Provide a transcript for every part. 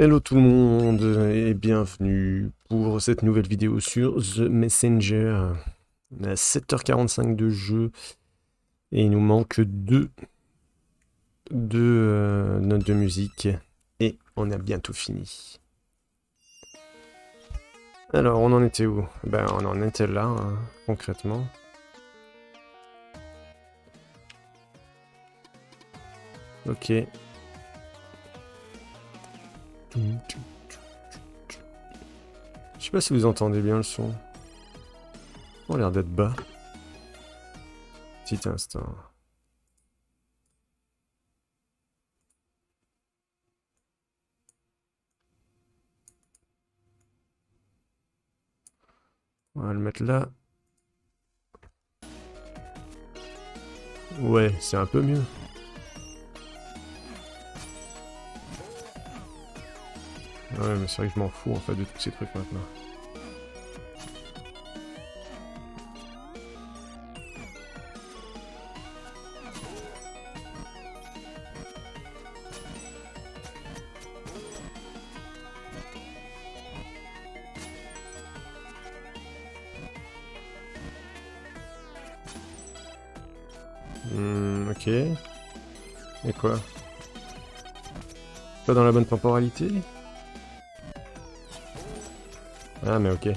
Hello tout le monde et bienvenue pour cette nouvelle vidéo sur The Messenger. On est à 7h45 de jeu et il nous manque deux notes de musique et on a bientôt fini. Alors on en était où? Ben on en était là hein, concrètement. Ok. Je sais pas si vous entendez bien le son. On a l'air d'être bas. Petit instant. On va le mettre là. Ouais, c'est un peu mieux. Ouais, mais c'est vrai que je m'en fous en fait de tous ces trucs maintenant. Ok. Et quoi? Pas dans la bonne temporalité? Ah mais ok.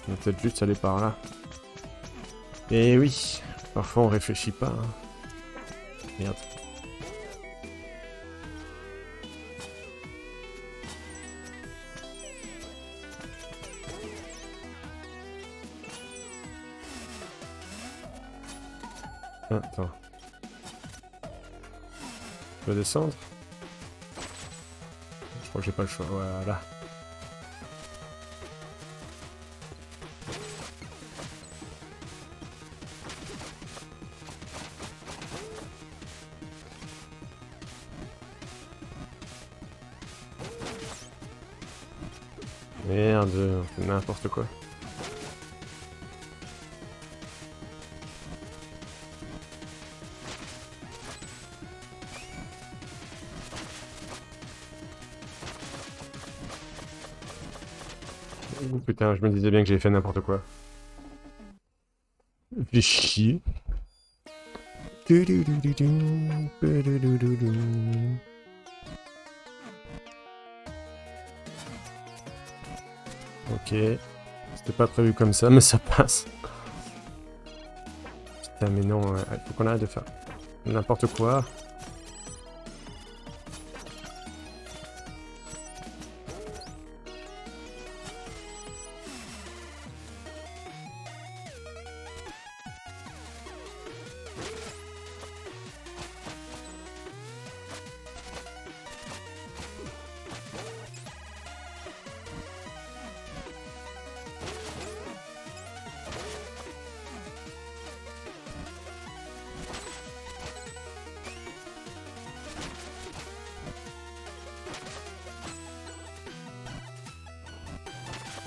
On va peut-être juste aller par là. Et oui, parfois on réfléchit pas. Hein. Merde. Ah, attends. Je dois descendre? Je crois que j'ai pas le choix. Voilà. Merde, on fait n'importe quoi. Oh, putain, je me disais bien que j'avais fait n'importe quoi. Fais chier. Ok. C'était pas prévu comme ça, mais ça passe. Putain, mais non, il faut qu'on arrête de faire n'importe quoi.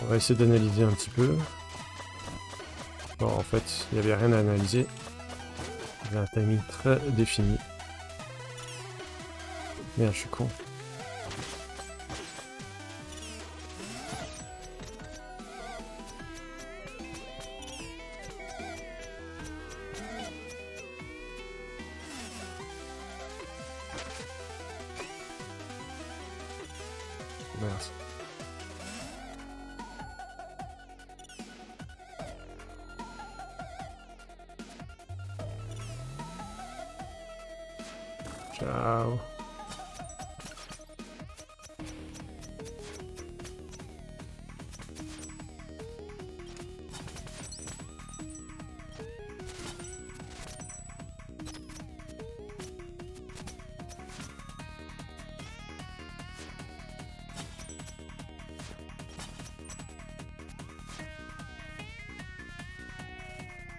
On va essayer d'analyser un petit peu. Bon, en fait, il n'y avait rien à analyser. Il y a un timing très défini. Merde, je suis con. Merde. Ciao.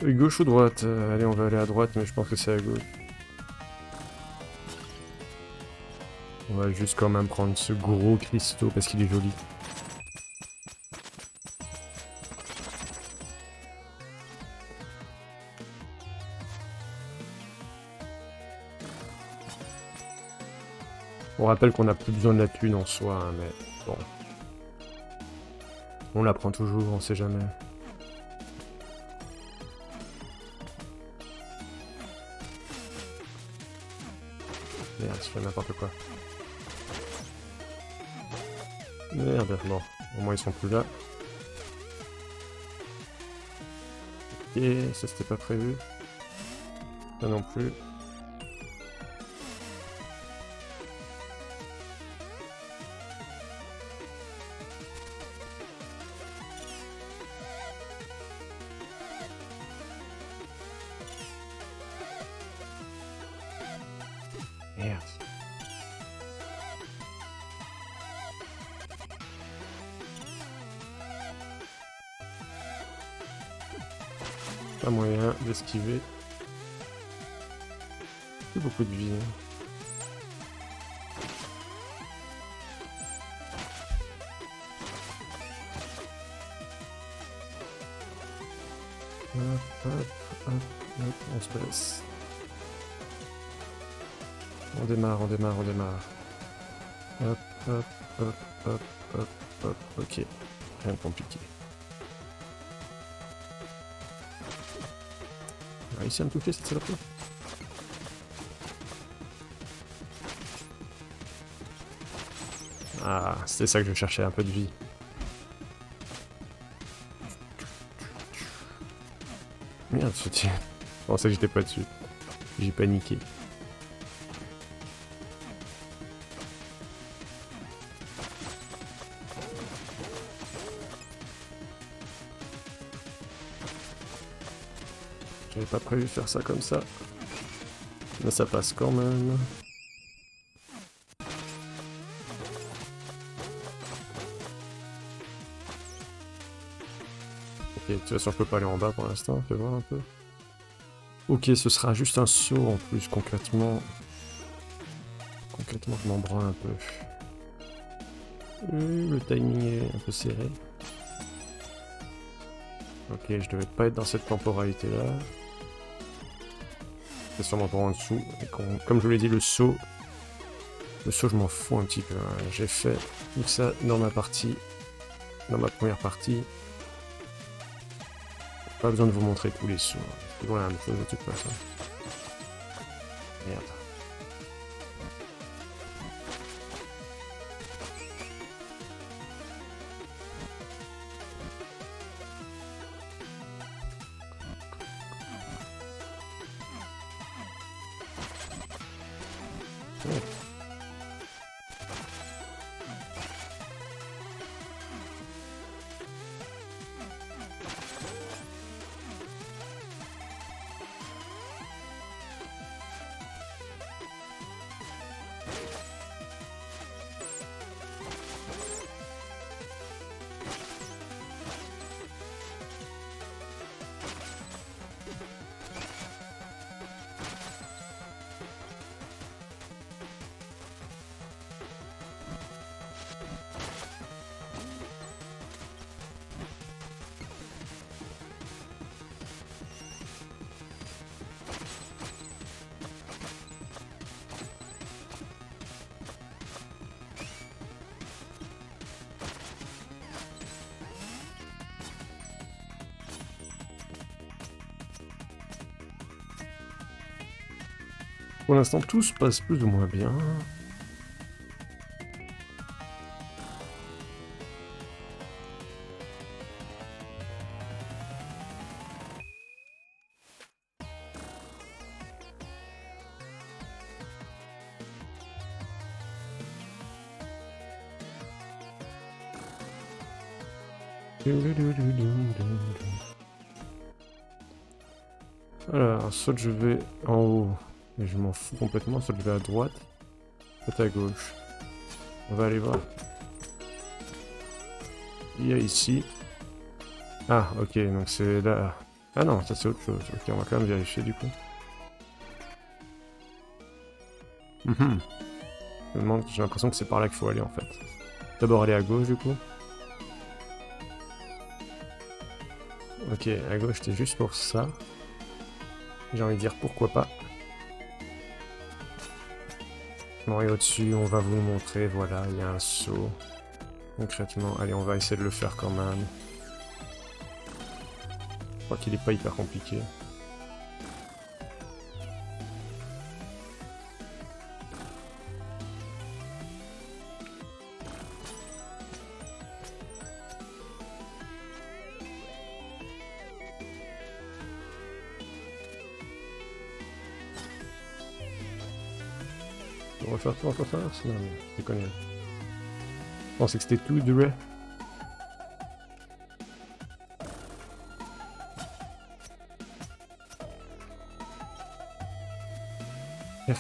Gauche ou droite? Allez, on va aller à droite, mais je pense que c'est à gauche. On va juste quand même prendre ce gros cristaux parce qu'il est joli. On rappelle qu'on n'a plus besoin de la thune en soi, hein, mais bon. On la prend toujours, on sait jamais. Merde, je fais n'importe quoi. Merde, bon. Au moins ils sont plus là. Ok, ça c'était pas prévu. Ça non plus. Merde. Pas moyen d'esquiver. Plus beaucoup de vie. Hein. Hop, hop, hop, hop, on se baisse. On démarre, on démarre, on démarre. Hop, hop, hop, hop, hop, hop, ok. Rien de compliqué. On a réussi à me toucher cette saloperie. Ah, c'était ça que je cherchais, un peu de vie. Merde, je pensais que j'étais pas dessus. J'ai paniqué. J'avais pas prévu de faire ça comme ça. Mais ça passe quand même. Ok, de toute façon je peux pas aller en bas pour l'instant, fais voir un peu. Ok, ce sera juste un saut en plus, concrètement. Concrètement, je m'en branle un peu. Le timing est un peu serré. Ok, je devais pas être dans cette temporalité-là. C'est sûrement pour en dessous. Et comme je vous l'ai dit, le saut, je m'en fous un petit peu. Hein. J'ai fait tout ça dans ma partie, dans ma première partie. Pas besoin de vous montrer tous les sauts. Hein. C'est toujours la même chose de toute façon. Merde. Ouais. Pour l'instant, tout se passe plus ou moins bien. Alors, soit je vais en haut, mais je m'en fous complètement, soit je vais à droite, soit à gauche. On va aller voir. Il y a ici. Ah, ok, donc c'est là. Ah non, ça c'est autre chose. Ok, on va quand même vérifier du coup. Je me demande, j'ai l'impression que c'est par là qu'il faut aller en fait. D'abord aller à gauche du coup. Ok, à gauche c'était juste pour ça. J'ai envie de dire pourquoi pas. Bon, et au-dessus, on va vous le montrer. Voilà, il y a un saut. Concrètement, allez, on va essayer de le faire quand même. Je crois qu'il est pas hyper compliqué. On va faire tout encore ça? Non, mais je connais. Je pensais que c'était tout dur. Merde.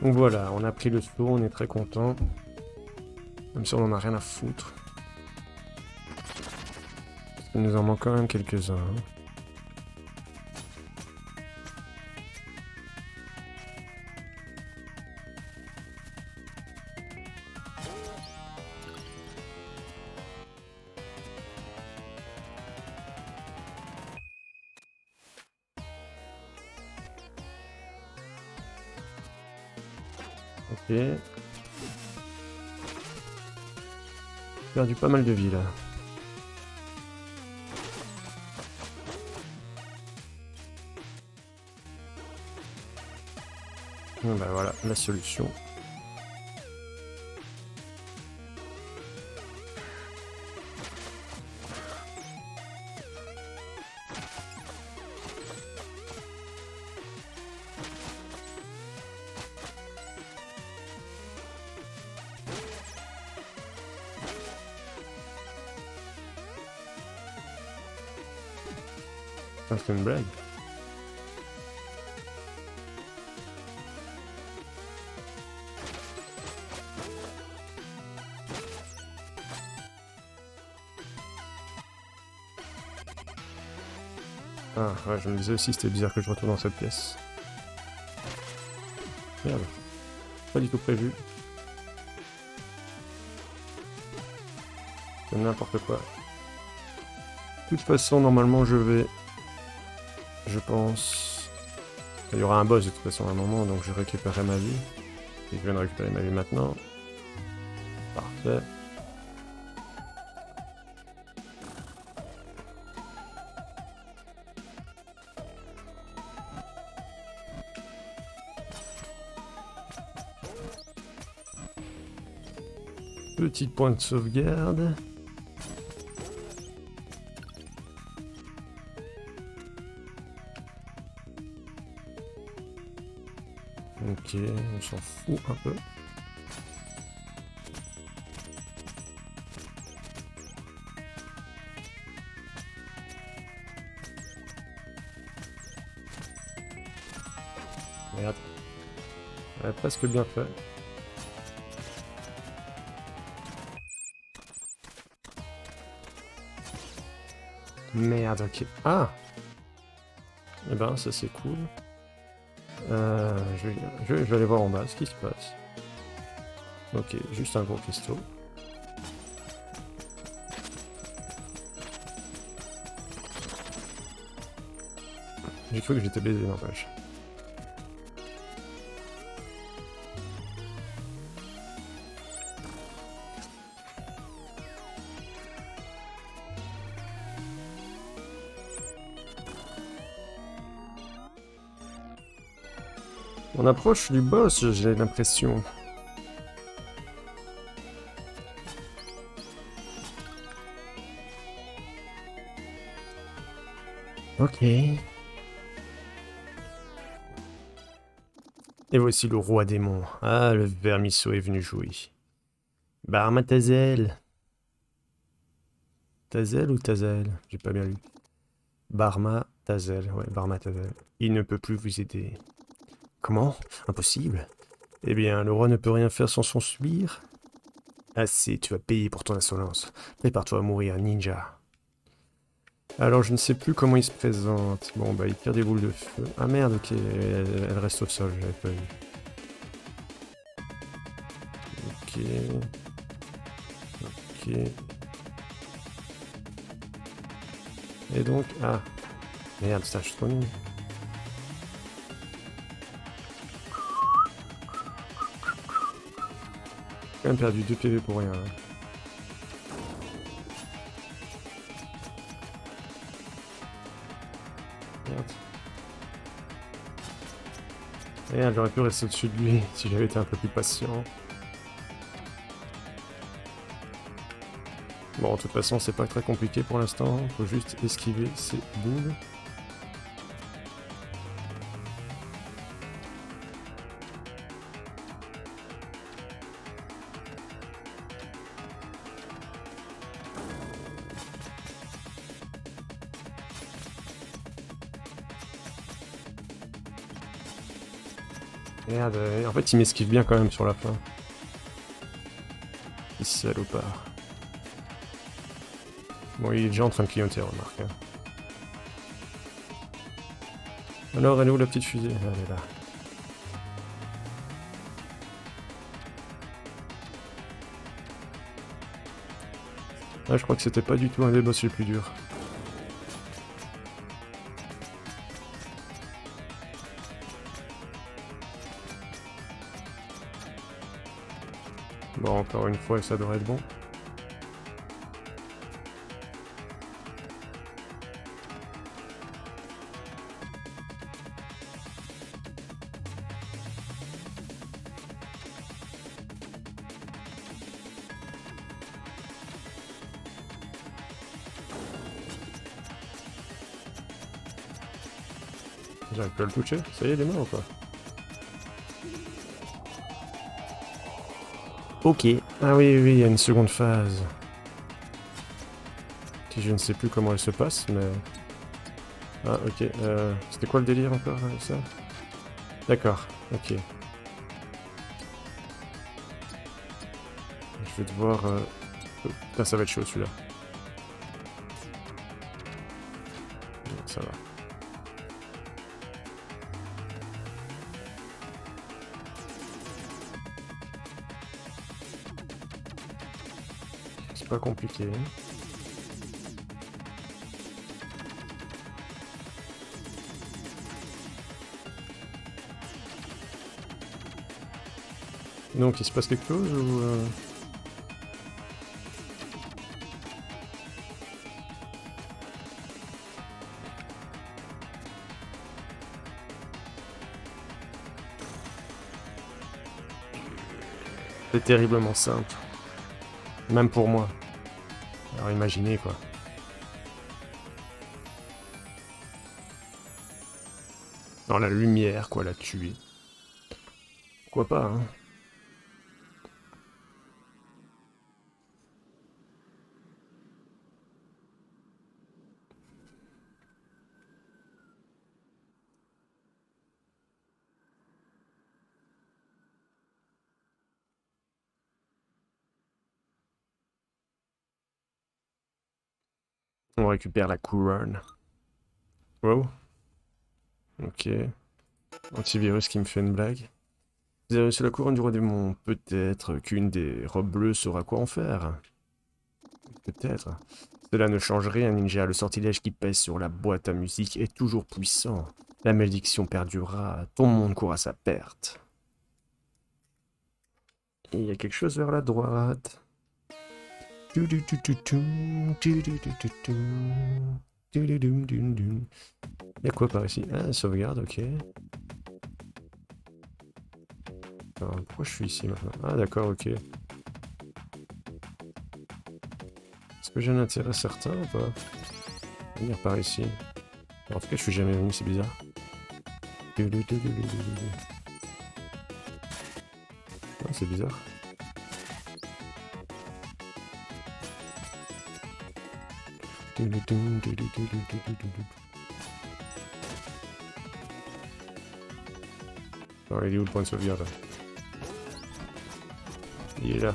Donc voilà, on a pris le saut, on est très content. Même si on en a rien à foutre. Il nous en manque quand même quelques-uns. Hein. Ok. Perdu pas mal de vie là. Bon, bah voilà, la solution. Ça, c'est une blague. Ah ouais, je me disais aussi c'était bizarre que je retourne dans cette pièce. Merde. Pas du tout prévu. C'est n'importe quoi. De toute façon, normalement, je vais... Je pense... Il y aura un boss de toute façon à un moment, donc je récupérerai ma vie. Et je viens de récupérer ma vie maintenant. Parfait. Petit point de sauvegarde. Ok, on s'en fout un peu. Merde. Ouais, presque bien fait. Merde, ok. Ah! Eh ben, ça c'est cool. Je vais aller voir en bas ce qui se passe. Ok, juste un gros cristaux. J'ai cru que j'étais baisé, n'empêche. On approche du boss, j'ai l'impression. Ok. Et voici le roi démon. Ah, le vermisseau est venu jouer. Barma Tazel. Tazel ou Tazel? J'ai pas bien lu. Barma Tazel, ouais, Barma Tazel. Il ne peut plus vous aider. Comment? Impossible. Eh bien, le roi ne peut rien faire sans son sbire. Assez, tu vas payer pour ton insolence. Prépare-toi à mourir, ninja. Alors, je ne sais plus comment il se présente. Bon, bah, il tire des boules de feu. Ah merde, ok, elle reste au sol, j'avais pas vu. Ok. Ok. Et donc... Ah. Merde, putain, je suis trop nul. J'ai quand même perdu 2 PV pour rien. Hein. Merde. Merde, j'aurais pu rester au-dessus de lui si j'avais été un peu plus patient. Bon, de toute façon, c'est pas très compliqué pour l'instant. Faut juste esquiver ces boules. Merde, en fait, il m'esquive bien quand même sur la fin. Il salopard. Bon, il est déjà en train de clignoter, remarque. Hein. Alors, elle est où la petite fusée? Elle est là. Ah, je crois que c'était pas du tout un des boss les plus durs. Bon, encore une fois, ça devrait être bon. J'arrive pas à le toucher. Ça y est, il est mort ou quoi? Ok. Ah oui, oui, il y a une seconde phase. Qui je ne sais plus comment elle se passe, mais... Ah, ok. C'était quoi le délire encore, ça? D'accord, ok. Je vais devoir... Oh, putain, ça va être chaud, celui-là. Ça va. C'est pas compliqué. Donc, il se passe quelque chose ou... C'est terriblement simple. Même pour moi. Alors imaginez quoi. Dans la lumière, quoi, la tuer. Pourquoi pas, hein? On récupère la couronne. Wow. Ok. Antivirus qui me fait une blague. Vous avez reçu la couronne du roi démon. Peut-être qu'une des robes bleues saura quoi en faire. Peut-être. Cela ne change rien, ninja. Le sortilège qui pèse sur la boîte à musique est toujours puissant. La malédiction perdurera. Ton monde court à sa perte. Et il y a quelque chose vers la droite. Il y a quoi par ici? Ah, sauvegarde, ok. Alors, pourquoi je suis ici maintenant? Ah, d'accord, ok. Est-ce que j'ai un intérêt certain ou pas? Venir par ici. En tout cas, je suis jamais venu, c'est bizarre. Ah, c'est bizarre. Alors, il est où le point de sauvegarde? Il est là.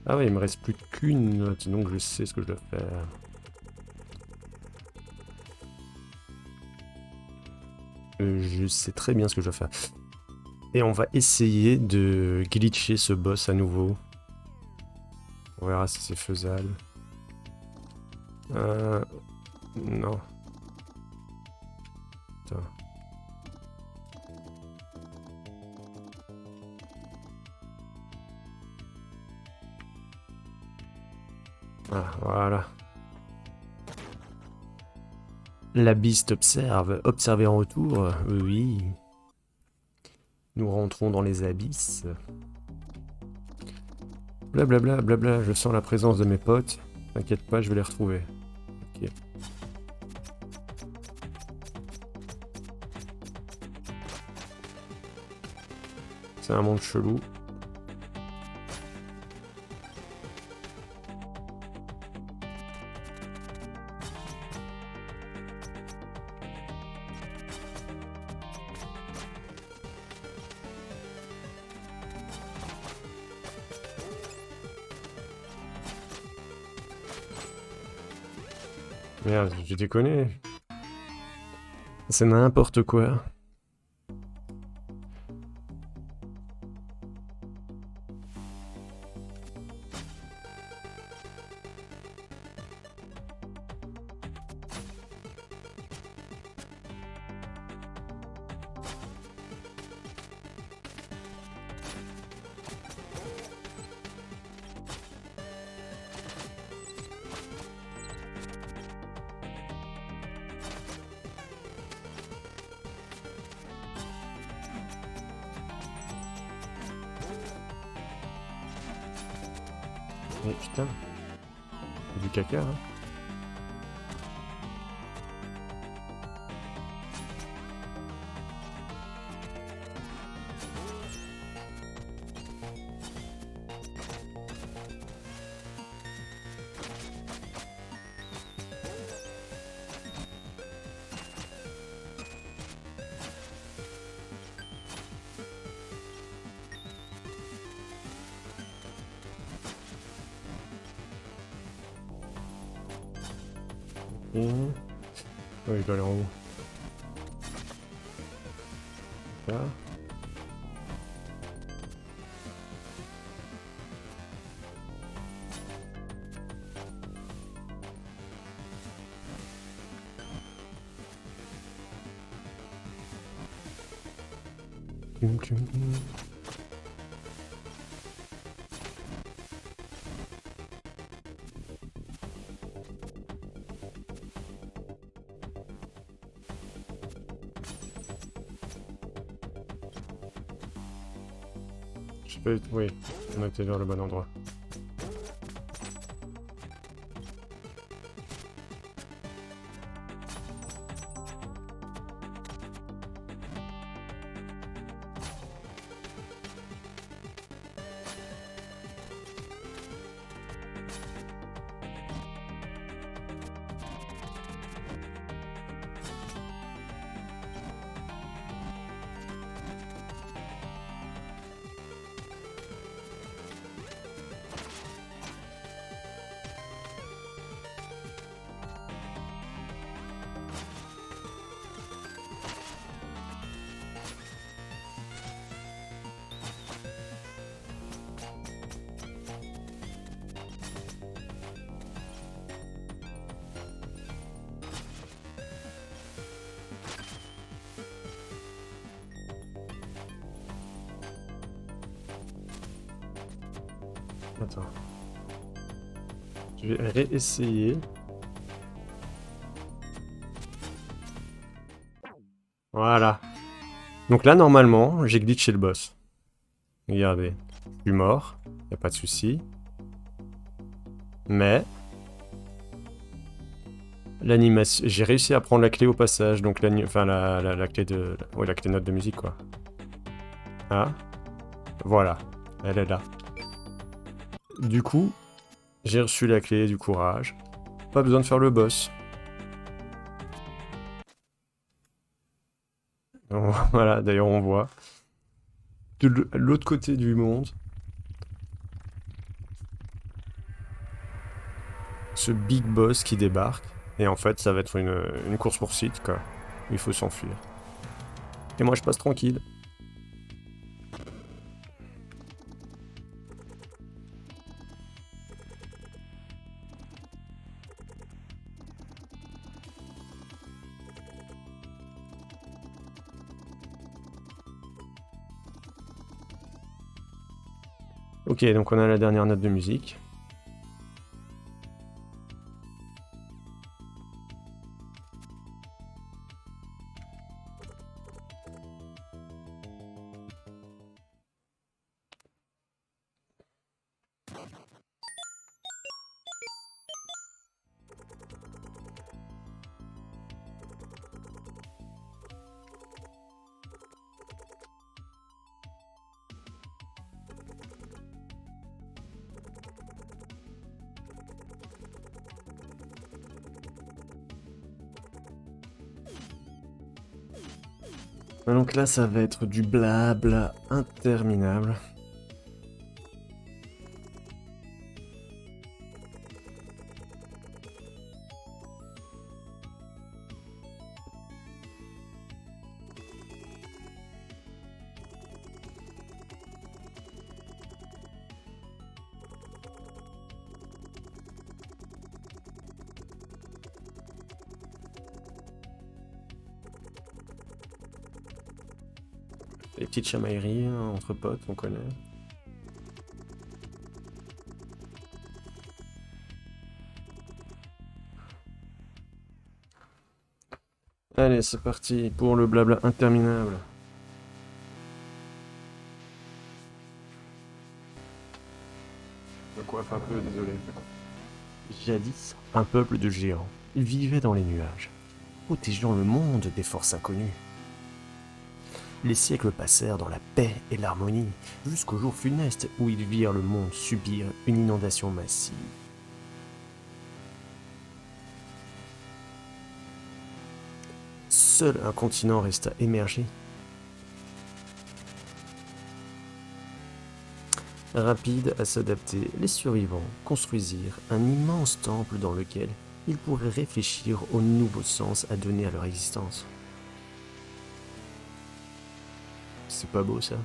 Ah ouais, il me reste plus qu'une note, donc je sais ce que je dois faire. Je sais très bien ce que je dois faire. Et on va essayer de glitcher ce boss à nouveau. On verra si c'est faisable. Non. Putain. Ah, voilà. L'abysse observe. Observer en retour. Oui. Nous rentrons dans les abysses. Blablabla, blabla. Je sens la présence de mes potes. T'inquiète pas, je vais les retrouver. Ok. C'est un monde chelou. Merde, je déconne. C'est n'importe quoi. Mais putain, du caca, hein. Oh, il doit aller en haut. Là. Oui, on était vers le bon endroit. Attends. Je vais réessayer. Voilà. Donc là, normalement, j'ai glitché le boss. Regardez. Je suis mort. Y a pas de souci. Mais... l'animation... J'ai réussi à prendre la clé au passage. Donc enfin, la clé de... Ouais, la clé note de musique, quoi. Ah. Voilà. Elle est là. Du coup, j'ai reçu la clé du courage. Pas besoin de faire le boss. Voilà, d'ailleurs on voit. De l'autre côté du monde. Ce big boss qui débarque. Et en fait, ça va être une course-poursuite, quoi. Il faut s'enfuir. Et moi je passe tranquille. Ok, donc on a la dernière note de musique. Donc là, ça va être du blabla interminable. Les petites chamailleries hein, entre potes, on connaît. Allez, c'est parti pour le blabla interminable. Je me coiffe un peu, désolé. Jadis, un peuple de géants. Ils vivaient dans les nuages, protégeant le monde des forces inconnues. Les siècles passèrent dans la paix et l'harmonie, jusqu'au jour funeste où ils virent le monde subir une inondation massive. Seul un continent resta émergé. Rapides à s'adapter, les survivants construisirent un immense temple dans lequel ils pourraient réfléchir au nouveau sens à donner à leur existence. C'est pas beau ça?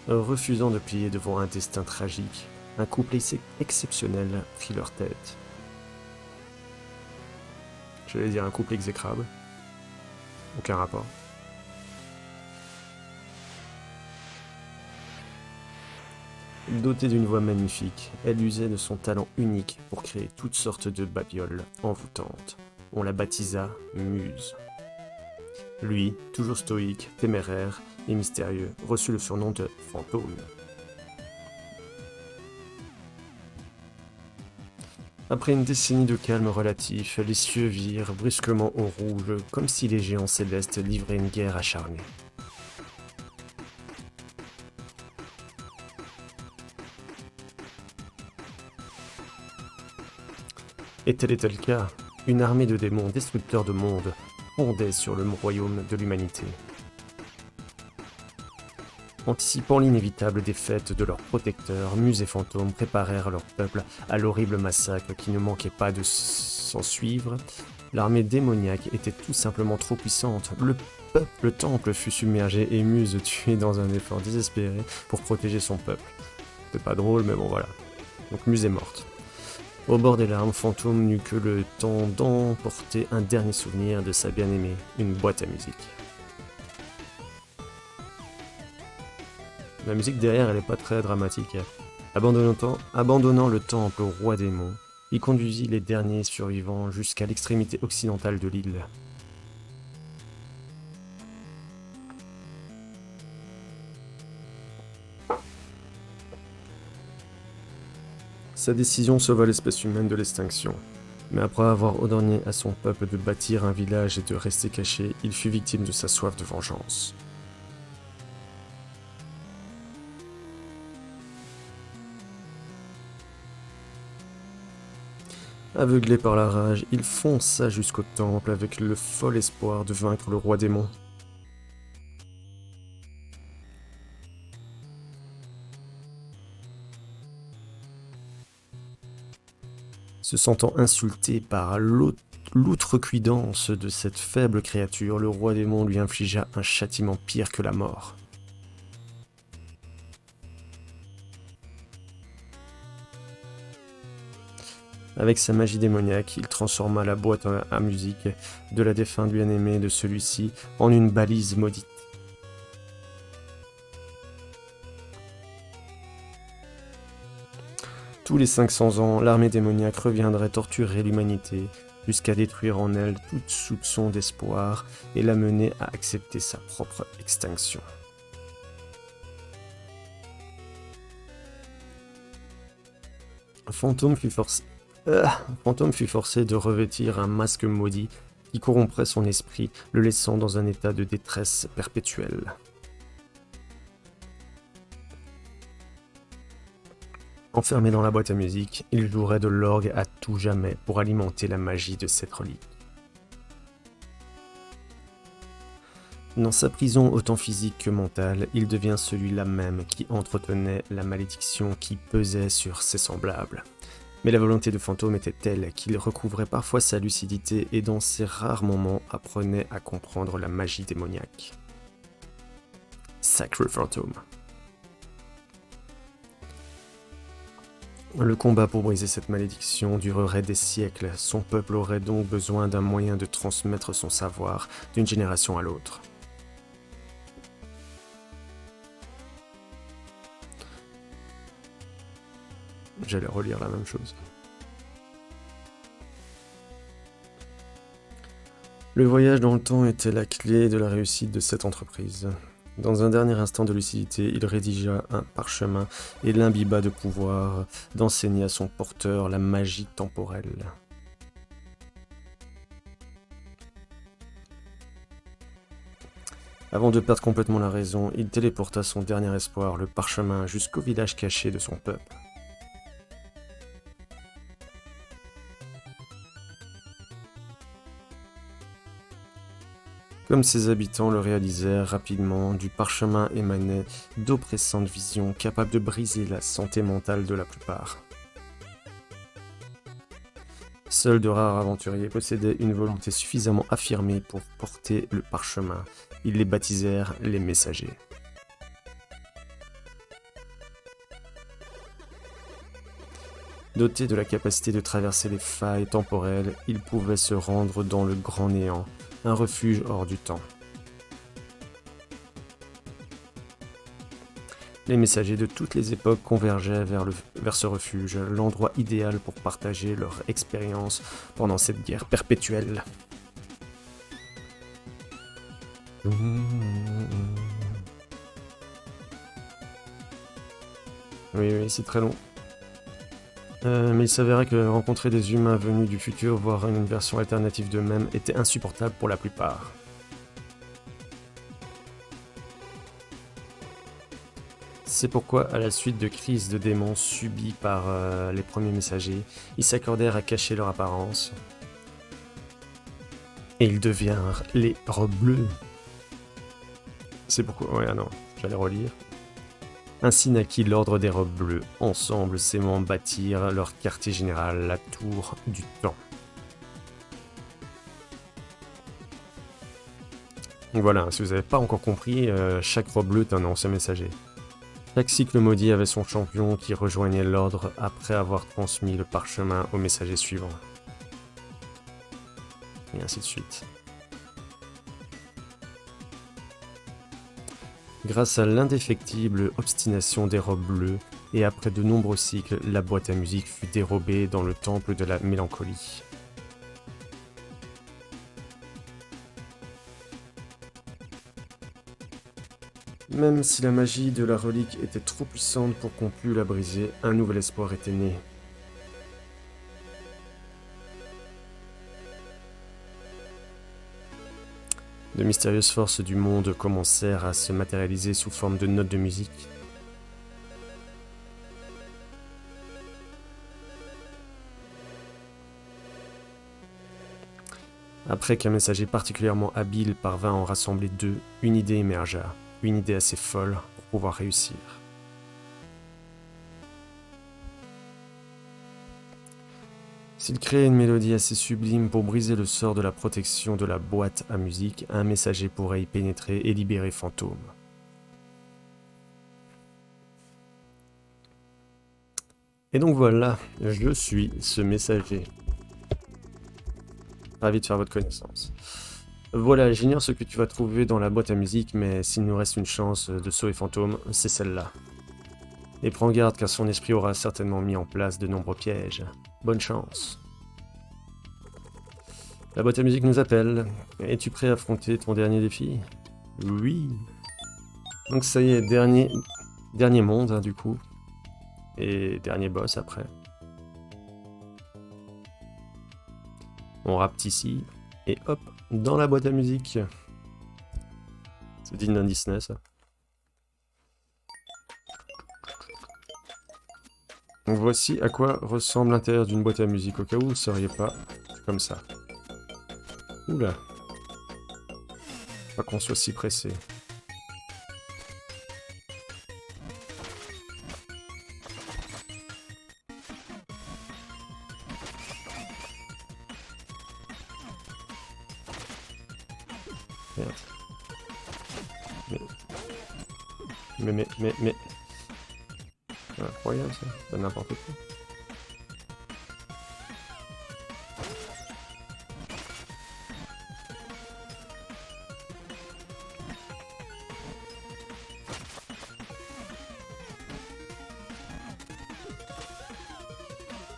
Refusant de plier devant un destin tragique, un couple exceptionnel prit leur tête. J'allais dire un couple exécrable. Aucun rapport. Dotée d'une voix magnifique, elle usait de son talent unique pour créer toutes sortes de babioles envoûtantes. On la baptisa Muse. Lui, toujours stoïque, téméraire et mystérieux, reçut le surnom de Fantôme. Après une décennie de calme relatif, les cieux virent brusquement au rouge, comme si les géants célestes livraient une guerre acharnée. Et tel était le cas, une armée de démons destructeurs de mondes fondait sur le royaume de l'humanité. Anticipant l'inévitable défaite de leurs protecteurs, Muse et Fantôme préparèrent leur peuple à l'horrible massacre qui ne manquait pas de s'en suivre. L'armée démoniaque était tout simplement trop puissante. Le temple fut submergé et Muse tuée dans un effort désespéré pour protéger son peuple. C'est pas drôle, mais bon voilà. Donc Muse est morte. Au bord des larmes, Fantôme n'eut que le temps d'emporter un dernier souvenir de sa bien-aimée, une boîte à musique. La musique derrière, elle est pas très dramatique. Abandonnant le temple au roi démon, il conduisit les derniers survivants jusqu'à l'extrémité occidentale de l'île. Sa décision sauva l'espèce humaine de l'extinction. Mais après avoir ordonné à son peuple de bâtir un village et de rester caché, il fut victime de sa soif de vengeance. Aveuglé par la rage, il fonça jusqu'au temple avec le fol espoir de vaincre le roi démon. Se sentant insulté par l'outrecuidance de cette faible créature, le roi démon lui infligea un châtiment pire que la mort. Avec sa magie démoniaque, il transforma la boîte à musique de la défunte bien-aimée de celui-ci en une balise maudite. Tous les 500 ans, l'armée démoniaque reviendrait torturer l'humanité, jusqu'à détruire en elle tout soupçon d'espoir et la mener à accepter sa propre extinction. Fantôme fut forcé de revêtir un masque maudit qui corromprait son esprit, le laissant dans un état de détresse perpétuelle. Enfermé dans la boîte à musique, il jouerait de l'orgue à tout jamais pour alimenter la magie de cette relique. Dans sa prison autant physique que mentale, il devient celui-là même qui entretenait la malédiction qui pesait sur ses semblables. Mais la volonté de Fantôme était telle qu'il recouvrait parfois sa lucidité et dans ces rares moments apprenait à comprendre la magie démoniaque. Sacré Fantôme. Le combat pour briser cette malédiction durerait des siècles, son peuple aurait donc besoin d'un moyen de transmettre son savoir d'une génération à l'autre. J'allais relire la même chose. Le voyage dans le temps était la clé de la réussite de cette entreprise. Dans un dernier instant de lucidité, il rédigea un parchemin et l'imbiba de pouvoir d'enseigner à son porteur la magie temporelle. Avant de perdre complètement la raison, il téléporta son dernier espoir, le parchemin, jusqu'au village caché de son peuple. Comme ses habitants le réalisèrent rapidement, du parchemin émanaient d'oppressantes visions capables de briser la santé mentale de la plupart. Seuls de rares aventuriers possédaient une volonté suffisamment affirmée pour porter le parchemin. Ils les baptisèrent les messagers. Dotés de la capacité de traverser les failles temporelles, ils pouvaient se rendre dans le grand néant, un refuge hors du temps. Les messagers de toutes les époques convergeaient vers ce refuge, l'endroit idéal pour partager leur expérience pendant cette guerre perpétuelle. Oui, c'est très long. Mais il s'avérait que rencontrer des humains venus du futur, voire une version alternative d'eux-mêmes, était insupportable pour la plupart. C'est pourquoi, à la suite de crises de démons subies par les premiers messagers, ils s'accordèrent à cacher leur apparence. Et ils devinrent les robes bleues. C'est pourquoi... Ouais, non, j'allais relire. Ainsi naquit l'ordre des robes bleues. Ensemble, ces membres bâtirent leur quartier général, la tour du temps. Donc voilà, si vous n'avez pas encore compris, chaque robe bleue est un ancien messager. Chaque cycle maudit avait son champion qui rejoignait l'ordre après avoir transmis le parchemin au messager suivant. Et ainsi de suite. Grâce à l'indéfectible obstination des robes bleues, et après de nombreux cycles, la boîte à musique fut dérobée dans le temple de la mélancolie. Même si la magie de la relique était trop puissante pour qu'on pût la briser, un nouvel espoir était né. De mystérieuses forces du monde commencèrent à se matérialiser sous forme de notes de musique. Après qu'un messager particulièrement habile parvint à en rassembler deux, une idée émergea, une idée assez folle pour pouvoir réussir. S'il crée une mélodie assez sublime pour briser le sort de la protection de la boîte à musique, un messager pourrait y pénétrer et libérer Fantôme. Et donc voilà, je suis ce messager. Ravi de faire votre connaissance. Voilà, j'ignore ce que tu vas trouver dans la boîte à musique, mais s'il nous reste une chance de sauver Fantôme, c'est celle-là. Et prends garde car son esprit aura certainement mis en place de nombreux pièges. Bonne chance. La boîte à musique nous appelle. Es-tu prêt à affronter ton dernier défi? Oui. Donc ça y est, dernier monde hein, du coup. Et dernier boss après. On rapte ici. Et hop, dans la boîte à musique. C'est digne d'un Disney ça. Donc voici à quoi ressemble l'intérieur d'une boîte à musique, au cas où vous ne sauriez pas, comme ça. Oula. Pas qu'on soit si pressé. Merde. Mais... C'est incroyable ça, c'est n'importe quoi.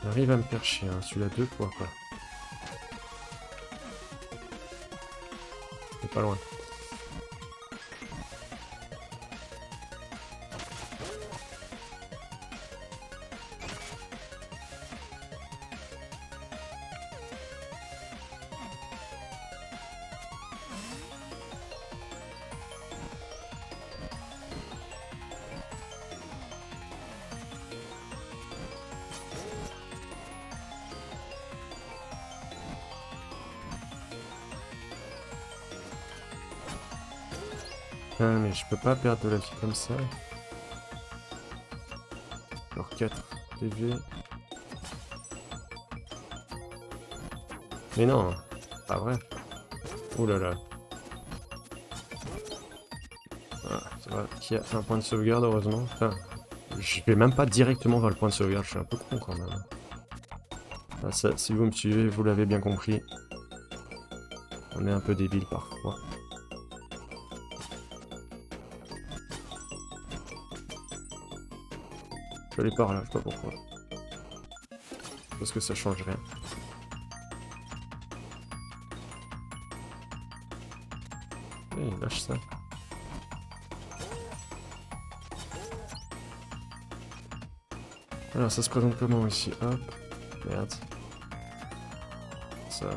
J'arrive à me percher, hein. Celui-là 2 fois quoi. C'est pas loin. Ah mais je peux pas perdre de la vie comme ça. Genre 4 PV. Mais non, pas vrai. Ouh là là. Ah, ça va, qui a fait un point de sauvegarde heureusement. Enfin, je vais même pas directement vers le point de sauvegarde, je suis un peu con quand même. Ah, ça, si vous me suivez, vous l'avez bien compris. On est un peu débile parfois. Je vais aller par là, je sais pas pourquoi. Parce que ça change rien. Hey, lâche ça. Alors ça se présente comment ici? Hop. Merde. Ça.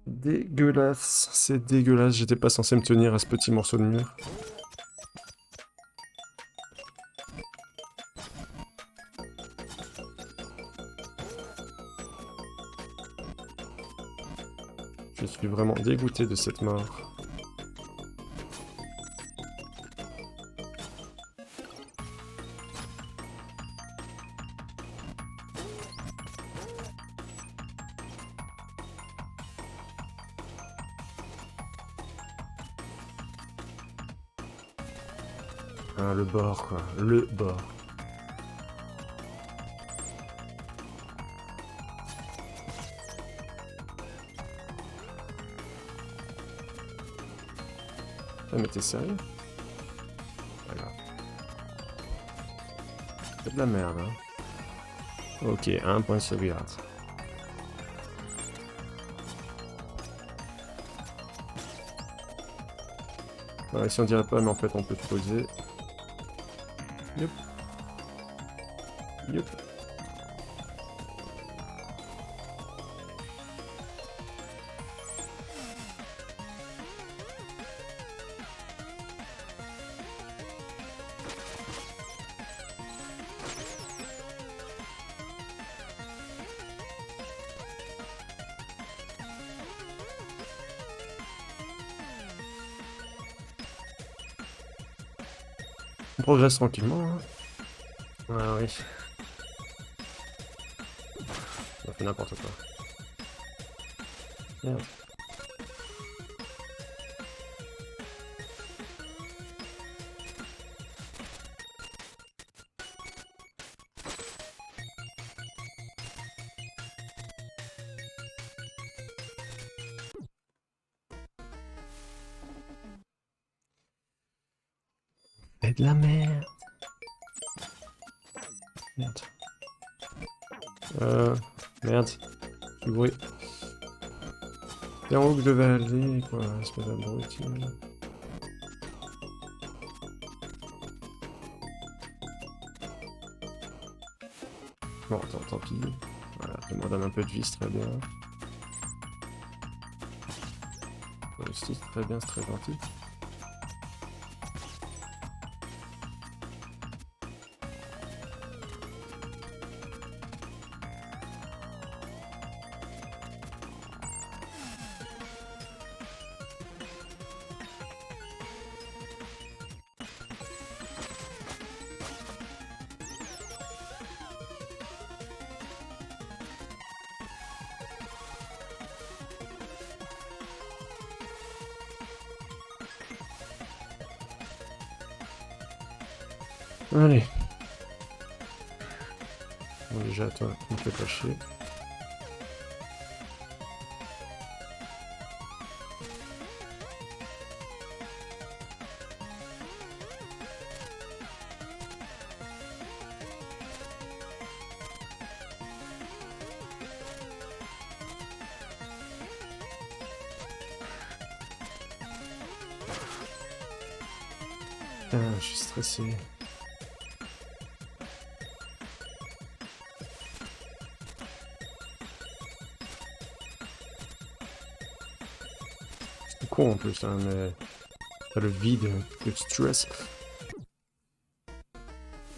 Dégueulasse. C'est dégueulasse. J'étais pas censé me tenir à ce petit morceau de mur. Je suis vraiment dégoûté de cette mort. Ah, le bord, quoi. Le bord. Ah, mais t'es sérieux? Voilà. C'est de la merde, hein. Ok, un point de sauvegarde. Ouais, si on dirait pas, mais en fait on peut te poser. Yup. Yup. On progresse tranquillement. Hein. Ah oui. On a fait n'importe quoi. Merde. C'est de la merde. Merde. Merde. Du bruit. C'est en haut que je devais aller, quoi, espèce d'abruti. Bon, tant pis. Voilà, ça me donne un peu de vie, c'est très bien. Aussi, c'est très bien, c'est très gentil. Allez. Bon, déjà, toi, tu me fais pas chier. Putain, je suis stressé. C'est con en plus, hein, mais... T'as le vide, le stress.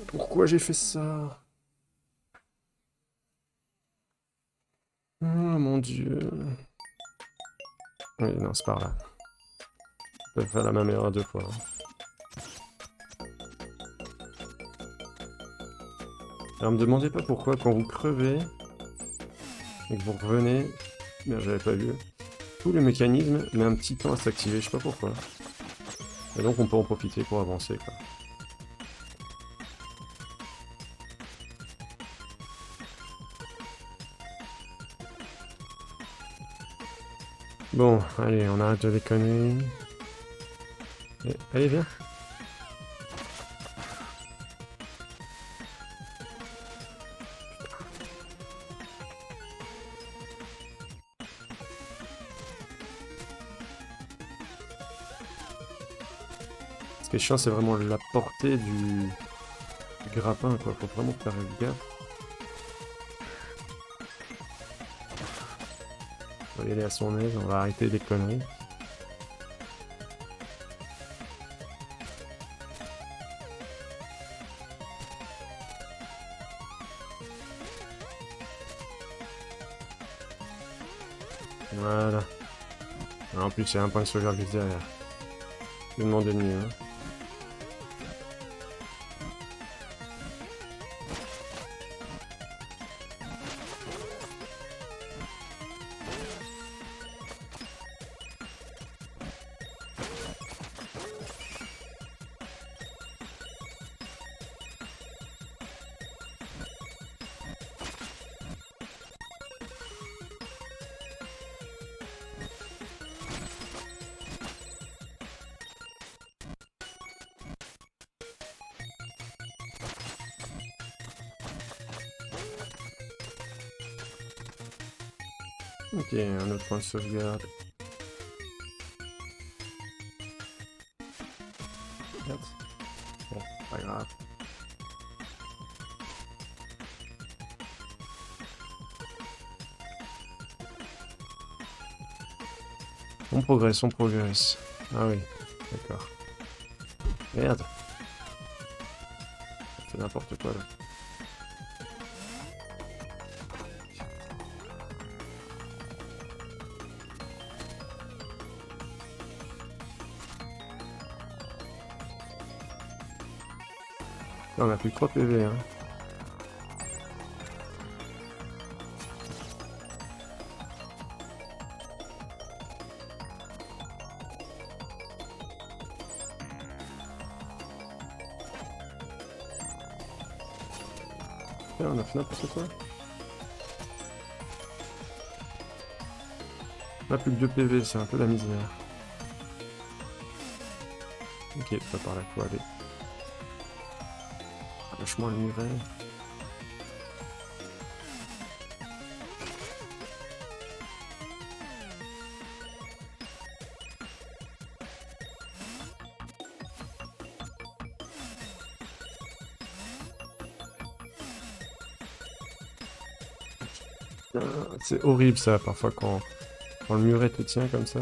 Pourquoi j'ai fait ça? Oh mon dieu. Oui, non, c'est par là. Je peux faire la même erreur 2 fois. Hein. Alors me demandez pas pourquoi, quand vous crevez et que vous revenez, bien j'avais pas vu, tous les mécanismes mettent un petit temps à s'activer, je sais pas pourquoi. Et donc on peut en profiter pour avancer, quoi. Bon, allez, on arrête de déconner. Et, allez, viens. Ce qui est chiant, c'est vraiment la portée du grappin, quoi. Faut vraiment faire gaffe. On va y aller à son aise, on va arrêter des conneries. Voilà. En plus, il y a un point de sauvegarde juste derrière. Je vais demander de mieux. Hein. Ok, un autre point de sauvegarde. Merde. Bon, pas grave. On progresse, on progresse. Ah oui, d'accord. Merde. C'est n'importe quoi là. Là, on a plus que 3 PV, hein. Putain, on a fait n'importe quoi. On a plus que 2 PV, c'est un peu la misère. Ok, pas par là qu'il faut aller. Lâche-moi le muret. C'est horrible ça, parfois quand le muret te tient comme ça.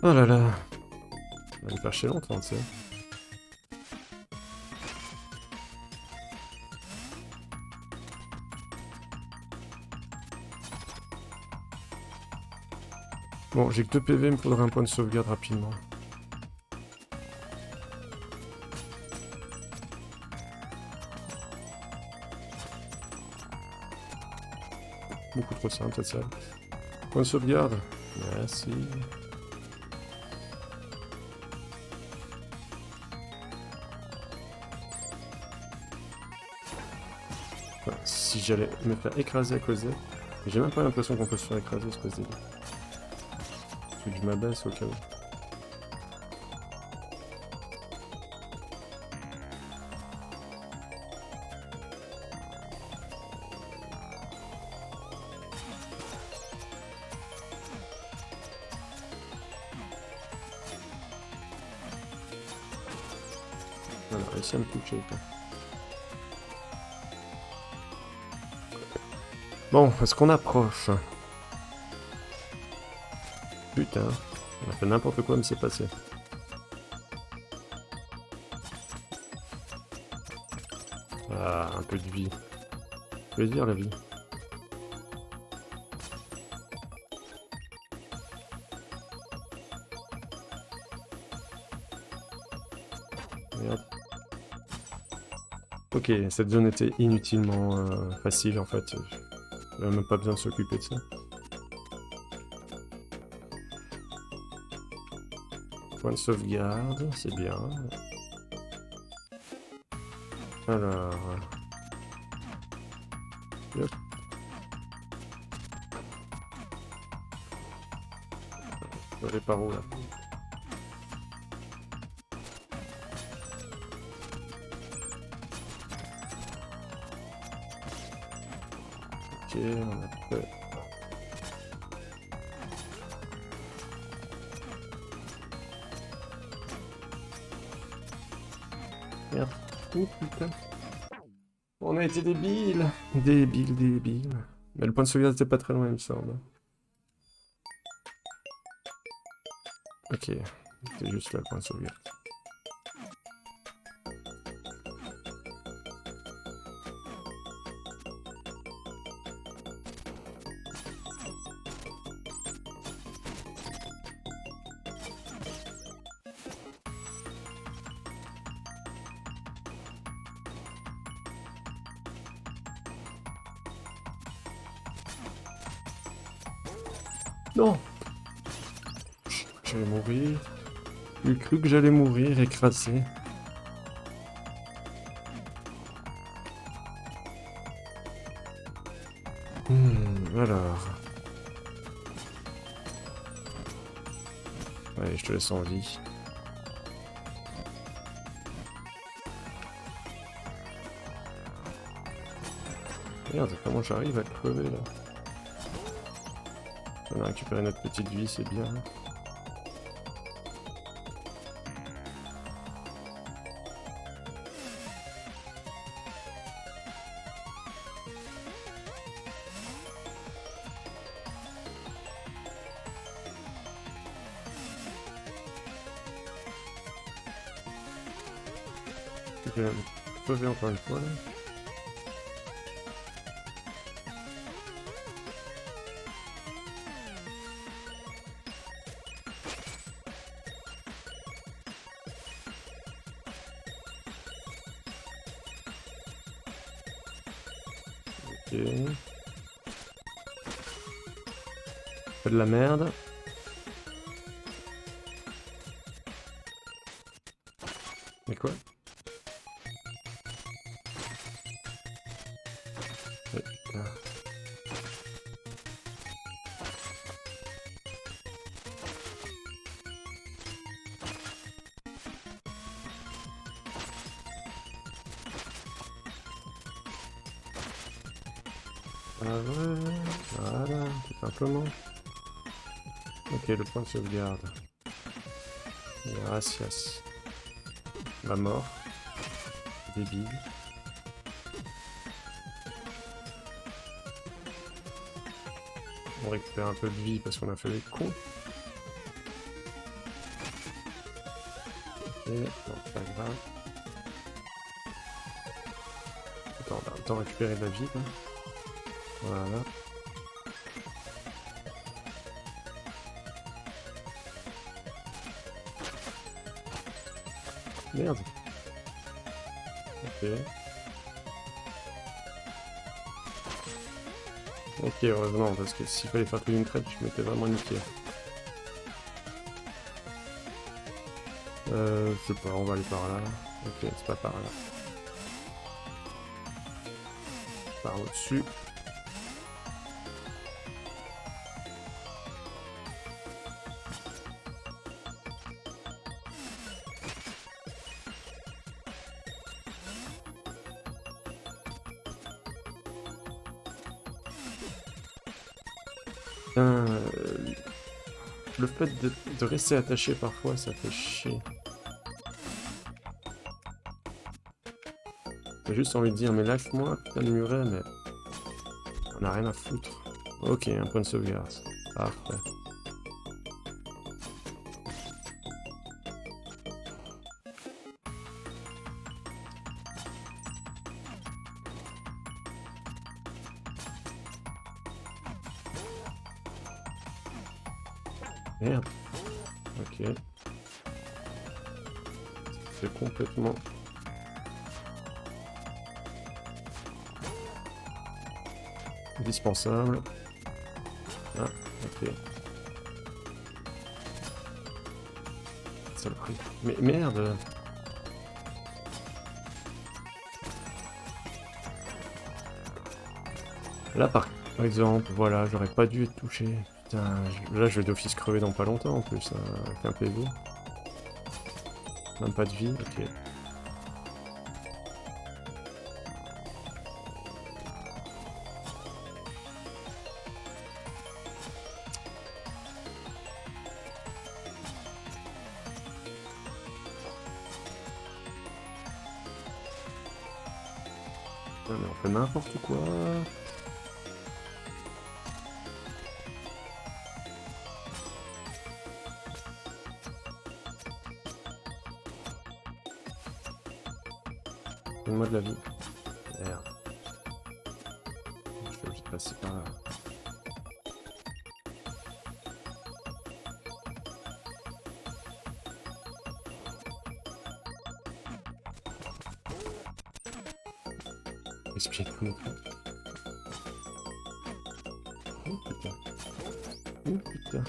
Oh là là. On va aller chercher longtemps, tu sais. Bon, j'ai que 2 PV, il me faudrait un point de sauvegarde rapidement. Beaucoup trop simple, peut-être ça. Point de sauvegarde. Merci. Enfin, si j'allais me faire écraser à cause d'elle. J'ai même pas l'impression qu'on peut se faire écraser, ce délire. Faut que je m'abaisse au cas où. Voilà, réussi à me toucher, quoi. Bon, est-ce qu'on approche? Putain, on a fait n'importe quoi, mais c'est passé. Ah, un peu de vie. Plaisir, la vie. Merde. Ok, cette zone était inutilement facile, en fait. On n'a même pas besoin de s'occuper de ça. Point de sauvegarde, c'est bien. Alors... Hop. Je vais aller par où, là? Ok, on a fait... Merde. Oh putain. On a été débiles. Débiles. Mais le point de sauvegarde était pas très loin, il me semble. Ok. C'est juste là le point de sauvegarde. Non! J'allais mourir. J'ai cru que j'allais mourir, écrasé. Alors... Allez, je te laisse en vie. Merde, comment j'arrive à crever là? On a récupéré notre petite vie, c'est bien. Je vais me crever encore une fois là. Ok. Pas de la merde. Mais quoi? Ouais, putain. Ah ouais, voilà, tout simplement. Ok, le point de sauvegarde. Gracias. La mort. Débile. On récupère un peu de vie parce qu'on a fait les cons. Et non, c'est pas grave. Attends, on va autant récupérer de la vie, quoi. Voilà. Merde. Ok. Ok, heureusement, parce que s'il fallait faire plus d'une traite, je m'étais vraiment niqué. Je sais pas, on va aller par là. Ok, c'est pas par là. Par au-dessus. Le fait de rester attaché parfois, ça fait chier. J'ai juste envie de dire, mais lâche-moi, putain de muret, mais... On a rien à foutre. Ok, un point de sauvegarde. Parfait. Merde. Ok. C'est complètement... indispensable. Ah, ok. Saloperie. Mais merde! Là, par exemple, voilà, j'aurais pas dû être touché. Putain, là, je vais d'office crever dans pas longtemps en plus, hein, avec un PV. Même pas de vie, ok. Non, mais on fait n'importe quoi. Donne-moi de la vie. Merde. Je vais juste passer par là. Explique-moi. Oh putain. Oh putain.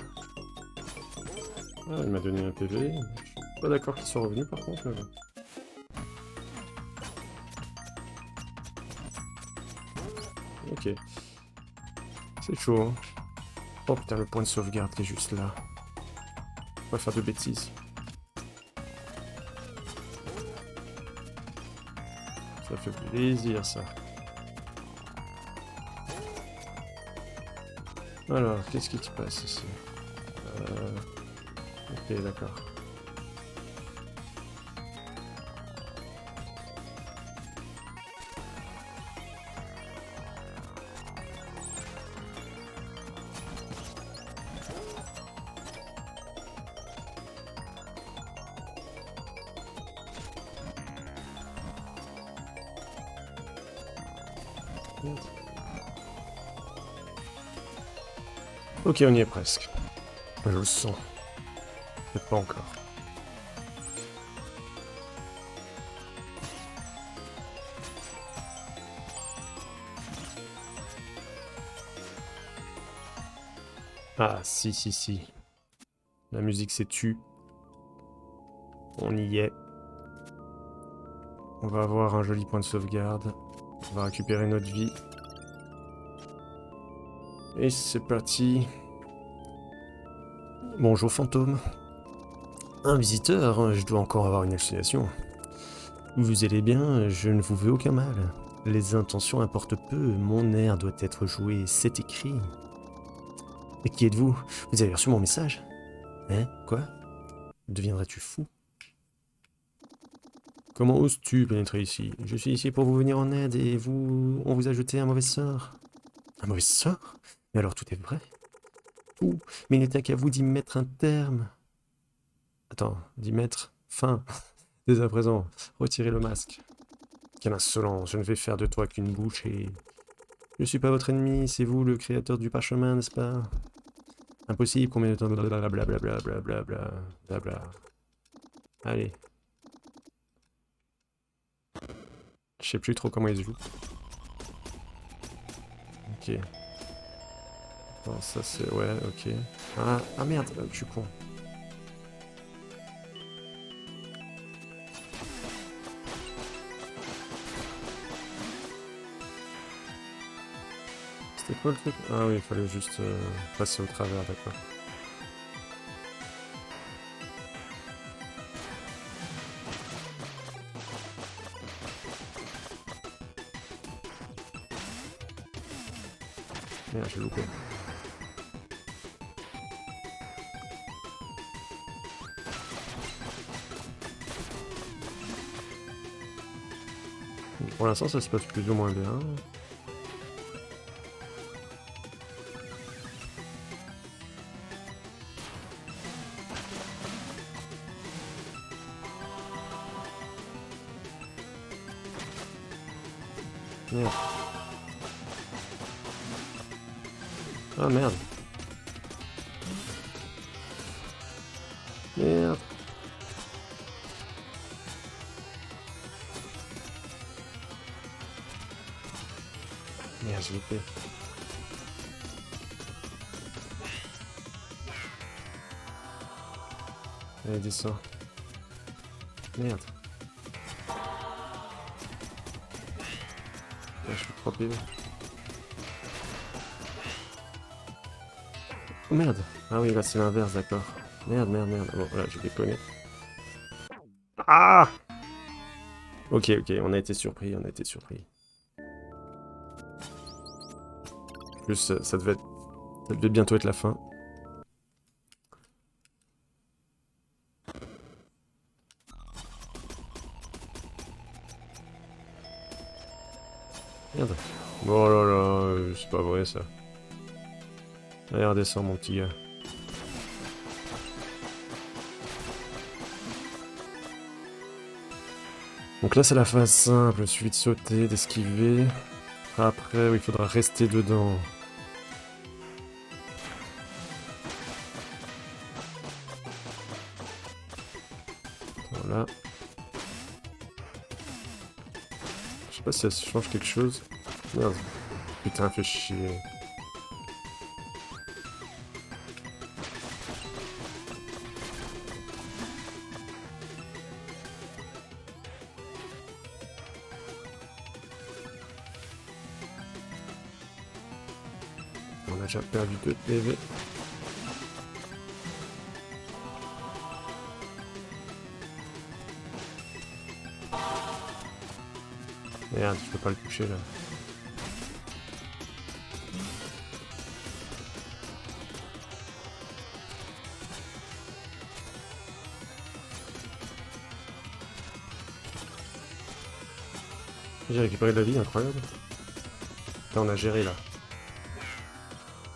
Ah, il m'a donné un PV. Je suis pas d'accord qu'ils soient revenus par contre. Mais bon. Ok. C'est chaud, hein. Oh putain, le point de sauvegarde qui est juste là. On va faire de bêtises. Ça fait plaisir, ça. Alors, qu'est-ce qui se passe ici? Ok, d'accord. Ok, on y est presque. Je le sens. Peut-être pas encore. Ah, si, si, si. La musique s'est tue. On y est. On va avoir un joli point de sauvegarde. On va récupérer notre vie. Et c'est parti. Bonjour fantôme. Un visiteur, je dois encore avoir une hallucination. Vous allez bien, je ne vous veux aucun mal. Les intentions importent peu, mon air doit être joué, c'est écrit. Et qui êtes-vous? Vous avez reçu mon message? Hein? Quoi? Deviendrais-tu fou? Comment oses-tu pénétrer ici? Je suis ici pour vous venir en aide et vous... on vous a jeté un mauvais sort. Un mauvais sort? Mais alors tout est vrai? Tout, mais il n'était qu'à vous d'y mettre un terme. Attends, d'y mettre fin. Dès à présent, retirez le masque. Quelle insolence, je ne vais faire de toi qu'une bouche et... Je suis pas votre ennemi, c'est vous le créateur du parchemin, n'est-ce pas? Impossible, combien de temps... Blablabla, blablabla, blabla. Allez. Je sais plus trop comment il se joue. Ok. Non, ça c'est... Ouais, ok. Ah merde, je suis con. C'était quoi le truc? Ah oui, il fallait juste passer au travers, d'accord. Merde, j'ai loupé. Pour l'instant, ça se passe plus ou moins bien. Merde. Ah merde. Merde. Merde, j'ai loupé. Allez, descends. Merde. Là, je suis 3 PV. Oh merde. Ah oui, là c'est l'inverse, d'accord. Merde, merde, merde. Bon, là, j'ai déconné. Ah! Ok, ok, on a été surpris, on a été surpris. En plus, ça devait bientôt être la fin. Merde. Oh là là, c'est pas vrai ça. Allez, redescends mon petit gars. Donc là c'est la phase simple, il suffit de sauter, d'esquiver. Après, oui, il faudra rester dedans. Voilà. Je sais pas si ça change quelque chose. Merde. Putain, fait chier. On a déjà perdu 2 PV. Merde, je peux pas le toucher là. J'ai récupéré de la vie, incroyable. Là, on a géré là.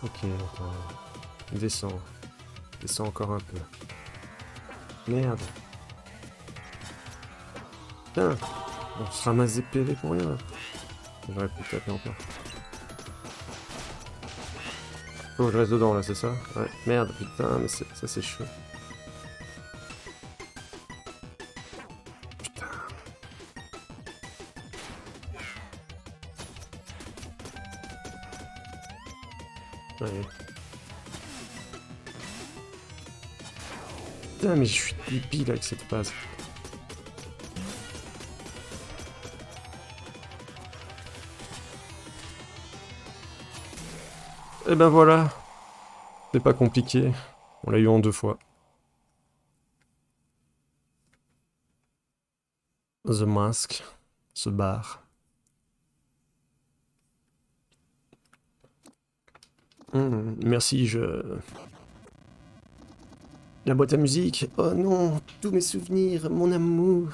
Ok, attends. Descends. Descends encore un peu. Merde. Putain, on se ramasse des PV pour rien. J'aurais pu taper encore. Faut que je reste dedans là, c'est ça? Ouais. Merde, putain, mais ça c'est chaud. Putain. Allez. Putain, mais je suis débile avec cette phase. Et ben voilà. C'est pas compliqué. On l'a eu en 2 fois. The Mask se barre. Merci, La boîte à musique. Oh non, tous mes souvenirs, mon amour.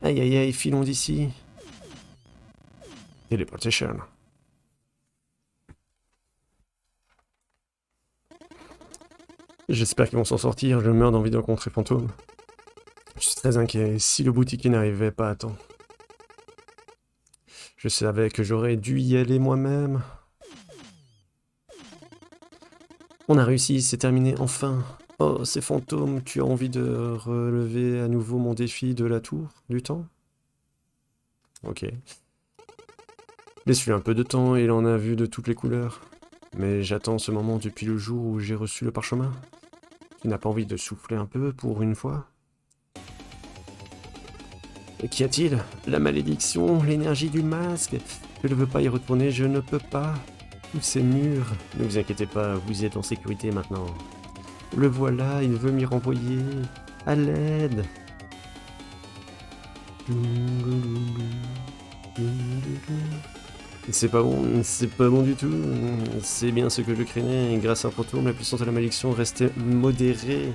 Aïe aïe aïe, filons d'ici. Teleportation. J'espère qu'ils vont s'en sortir, je meurs d'envie de rencontrer Fantôme. Je suis très inquiet, si le boutiquier n'arrivait pas à temps. Je savais que j'aurais dû y aller moi-même. On a réussi, c'est terminé, enfin. Oh, c'est Fantôme, tu as envie de relever à nouveau mon défi de la tour du temps? Ok. Laisse-lui un peu de temps, il en a vu de toutes les couleurs. Mais j'attends ce moment depuis le jour où j'ai reçu le parchemin. Tu n'as pas envie de souffler un peu pour une fois? Qu'y a-t-il? La malédiction, l'énergie du masque. Je ne veux pas y retourner, je ne peux pas. Tous ces murs. Ne vous inquiétez pas, vous êtes en sécurité maintenant. Le voilà, il veut m'y renvoyer. À l'aide. C'est pas bon du tout. C'est bien ce que je craignais. Grâce à un fantôme, la puissance de la malédiction restait modérée.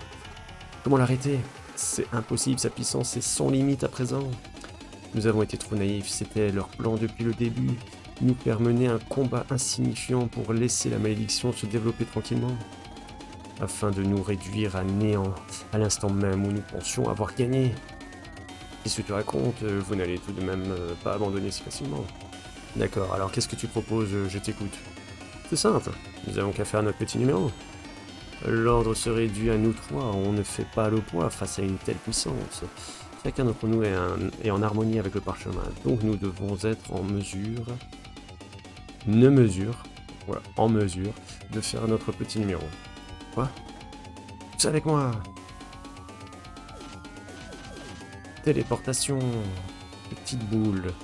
Comment l'arrêter? C'est impossible, sa puissance est sans limite à présent. Nous avons été trop naïfs, c'était leur plan depuis le début. Nous faire mener un combat insignifiant pour laisser la malédiction se développer tranquillement. Afin de nous réduire à néant, à l'instant même où nous pensions avoir gagné. Qu'est-ce que tu racontes? Vous n'allez tout de même pas abandonner si facilement. D'accord, alors qu'est-ce que tu proposes? Je t'écoute. C'est simple, nous avons qu'à faire notre petit numéro. L'ordre se réduit à nous trois, on ne fait pas le poids face à une telle puissance. Chacun d'entre nous est en harmonie avec le parchemin, donc nous devons être en mesure, en mesure de faire notre petit numéro. Quoi? C'est avec moi. Téléportation, petite boule,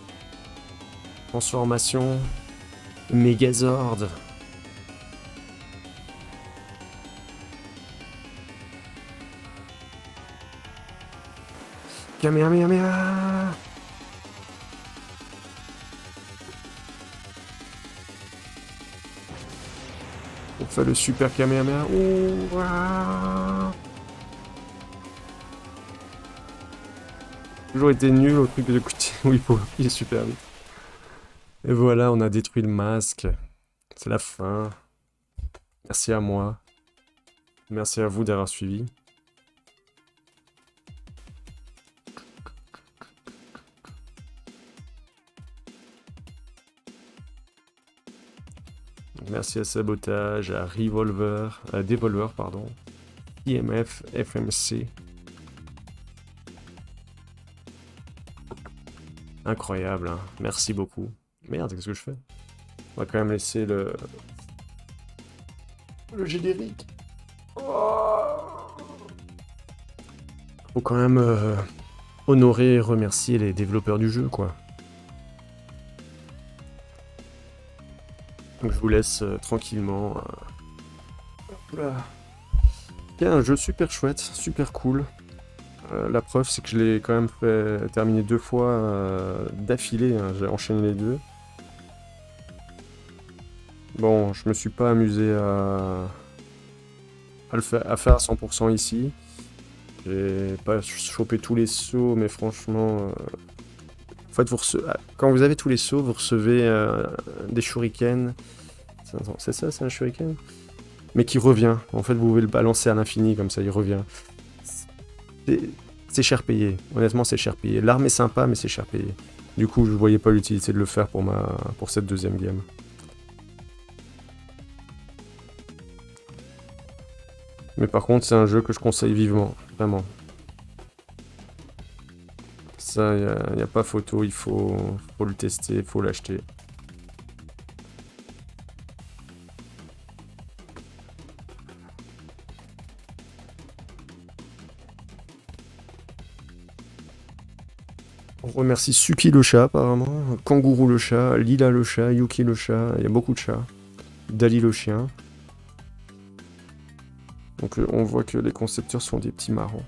transformation, Mégazord. Kamehameha. On fait le super Kamehameha. Ouh, waouh. Toujours été nul au truc de côté où il est super vite. Et voilà, on a détruit le masque. C'est la fin. Merci à moi. Merci à vous d'avoir suivi. Merci à Sabotage, à Devolver, pardon, IMF, FMC. Incroyable, hein. Merci beaucoup. Merde, qu'est-ce que je fais? On va quand même laisser le générique. Oh, faut quand même honorer et remercier les développeurs du jeu, quoi. Donc je vous laisse tranquillement. Oula. Il y a un jeu super chouette, super cool. La preuve, c'est que je l'ai quand même fait terminer 2 fois d'affilée, hein. J'ai enchaîné les 2. Bon, je me suis pas amusé à faire à 100% ici. J'ai pas chopé tous les sauts, mais franchement... En fait, quand vous avez tous les sauts, vous recevez des shurikens. C'est ça, c'est un shuriken? Mais qui revient. En fait, vous pouvez le balancer à l'infini, comme ça, il revient. C'est cher payé. Honnêtement, c'est cher payé. L'arme est sympa, mais c'est cher payé. Du coup, je voyais pas l'utilité de le faire pour cette deuxième game. Mais par contre, c'est un jeu que je conseille vivement. Vraiment. Ça, y a pas photo. Il faut le tester, il faut l'acheter. On remercie Suki le chat, apparemment. Kangourou le chat, Lila le chat, Yuki le chat. Il y a beaucoup de chats. Dali le chien. Donc on voit que les concepteurs sont des petits marrons.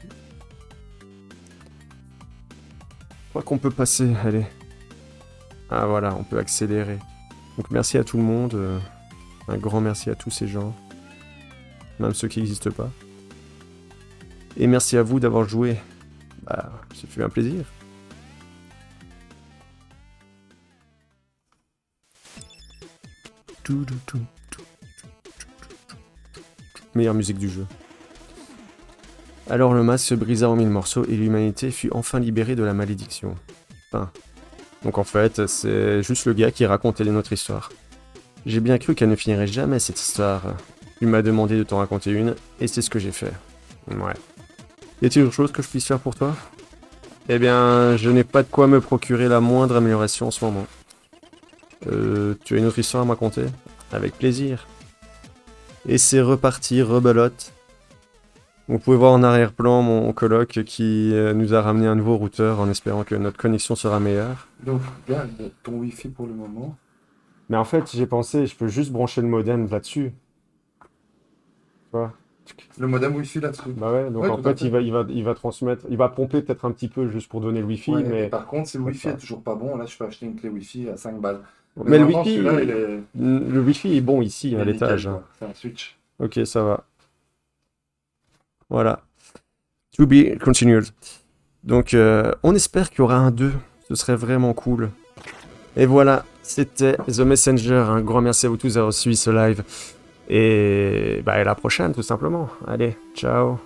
Je crois qu'on peut passer, allez. Ah voilà, on peut accélérer. Donc merci à tout le monde. Un grand merci à tous ces gens. Même ceux qui n'existent pas. Et merci à vous d'avoir joué. Bah, ça fait un plaisir. Meilleure musique du jeu. Alors le masque se brisa en mille morceaux et l'humanité fut enfin libérée de la malédiction. Enfin. Donc en fait, c'est juste le gars qui racontait notre histoire. J'ai bien cru qu'elle ne finirait jamais cette histoire. Tu m'as demandé de t'en raconter une, et c'est ce que j'ai fait. Ouais. Y a-t-il autre chose que je puisse faire pour toi? Eh bien, je n'ai pas de quoi me procurer la moindre amélioration en ce moment. Tu as une autre histoire à me raconter? Avec plaisir. Et c'est reparti, rebelote. Vous pouvez voir en arrière-plan mon coloc qui nous a ramené un nouveau routeur en espérant que notre connexion sera meilleure. Donc, regarde ton Wi-Fi pour le moment. Mais en fait, j'ai pensé, je peux juste brancher le modem là-dessus. Tu vois? Le modem Wi-Fi là-dessus. Bah ouais, donc Ouais, en tout à fait, fait. il va transmettre, il va pomper peut-être un petit peu juste pour donner le Wi-Fi, Ouais, et mais... par contre, si le Wi-Fi est toujours pas bon, là, je peux acheter une clé Wi-Fi à 5 balles. Mais Mais normalement, celui-là, le Wi-Fi est bon ici, il à est nickel, l'étage. quoi. C'est un switch. Ok, ça va. Voilà. To be continued. Donc, on espère qu'il y aura un 2. Ce serait vraiment cool. Et voilà, c'était The Messenger. Un grand merci à vous tous d'avoir suivi ce live. Et bah, à la prochaine, tout simplement. Allez, ciao.